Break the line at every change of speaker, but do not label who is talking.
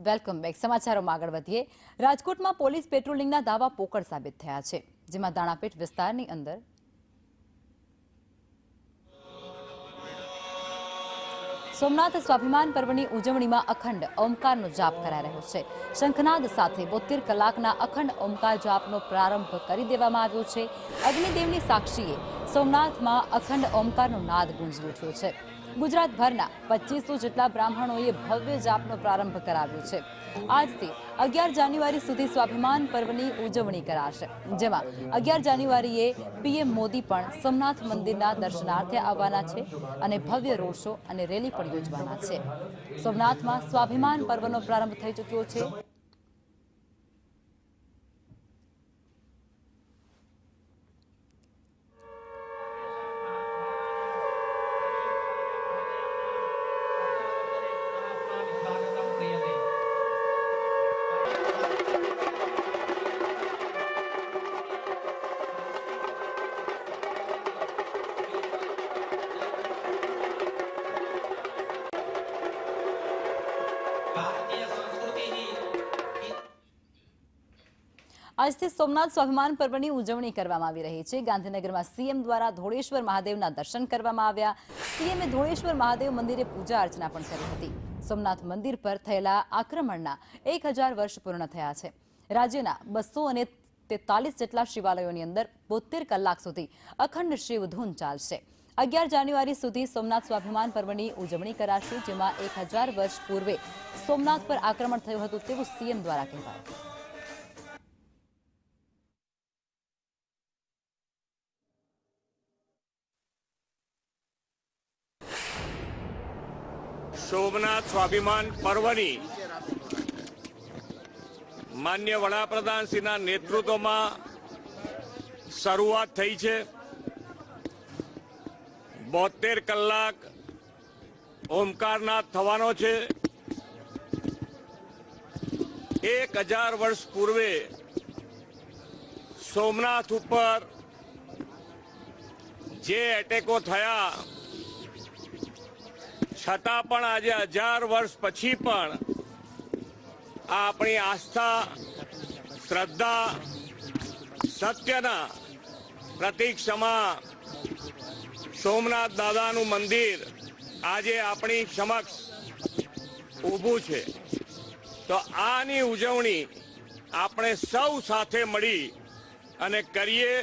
Welcome back. સમાચારોમાં આગળ વધીએ. રાજકોટમાં પોલીસ પેટ્રોલિંગના દાવા પોકળ સાબિત થયા છે, જેમાં દાણાપીઠ વિસ્તારની અંદર સોમનાથ સ્વાભિમાન પર્વની ઉજવણીમાં અખંડ ઓમકારનો જાપ કરાઈ રહ્યો છે. શંખનાદ સાથે 72 કલાકના અખંડ ઓમકાર જાપનો પ્રારંભ કરી દેવામાં આવ્યો છે. અગ્નિદેવની સાક્ષીએ સોમનાથમાં અખંડ ઓમકારનો નાદ ગુંજી ઉઠ્યો છે. ગુજરાતભરના 2500 જેટલા બ્રાહ્મણોએ ભવ્ય જાપનો પ્રારંભ કરાવ્યો છે. આજથી 11 જાન્યુઆરી સુધી સ્વાભિમાન પર્વની ઉજવણી કરાશે, જેમાં 11 જાન્યુઆરીએ પીએમ મોદી પણ સોમનાથ મંદિરના દર્શનાર્થે આવવાના છે અને ભવ્ય રોડ શો અને રેલી પણ યોજવાના છે. સોમનાથમાં સ્વાભિમાન પર્વનો પ્રારંભ થઈ ચૂક્યો છે. આજથી સોમનાથ સ્વાભિમાન પર્વની ઉજવણી કરવામાં આવી રહી છે. ગાંધીનગરમાં સીએમ દ્વારા ધોળેશ્વર મહાદેવના દર્શન કરવામાં આવ્યા. સીએમએ ધોળેશ્વર મહાદેવ મંદિરે પૂજા અર્ચના પણ કરી હતી. સોમનાથ મંદિર પર થયેલા આક્રમણના 1000 વર્ષ પૂર્ણ થયા છે. રાજ્યના 243 જેટલા શિવાલયોની અંદર 72 કલાક સુધી અખંડ શિવધૂન ચાલશે. 11 જાન્યુઆરી સુધી સોમનાથ સ્વાભિમાન પર્વની ઉજવણી કરાશે, જેમાં 1000 વર્ષ પૂર્વે સોમનાથ પર આક્રમણ થયું હતું તેવું સીએમ દ્વારા કહેવાયું.
સોમનાથ સ્વાભિમાન પર્વની માન્ય વડાપ્રધાનશ્રીના નેતૃત્વમાં શરૂઆત થઈ છે. 72 કલાક ઓમકારનાદ થવાનો છે. 1000 વર્ષ પૂર્વે સોમનાથ ઉપર જે એટેકો થયા છતાં પણ આજે 1000 વર્ષ પછી પણ આપણી આસ્થા, શ્રદ્ધા, સત્યના પ્રતીક સમા સોમનાથ દાદાનું મંદિર આજે આપણી સમક્ષ ઊભું છે. તો આની ઉજવણી આપણે સૌ સાથે મળી અને કરીએ.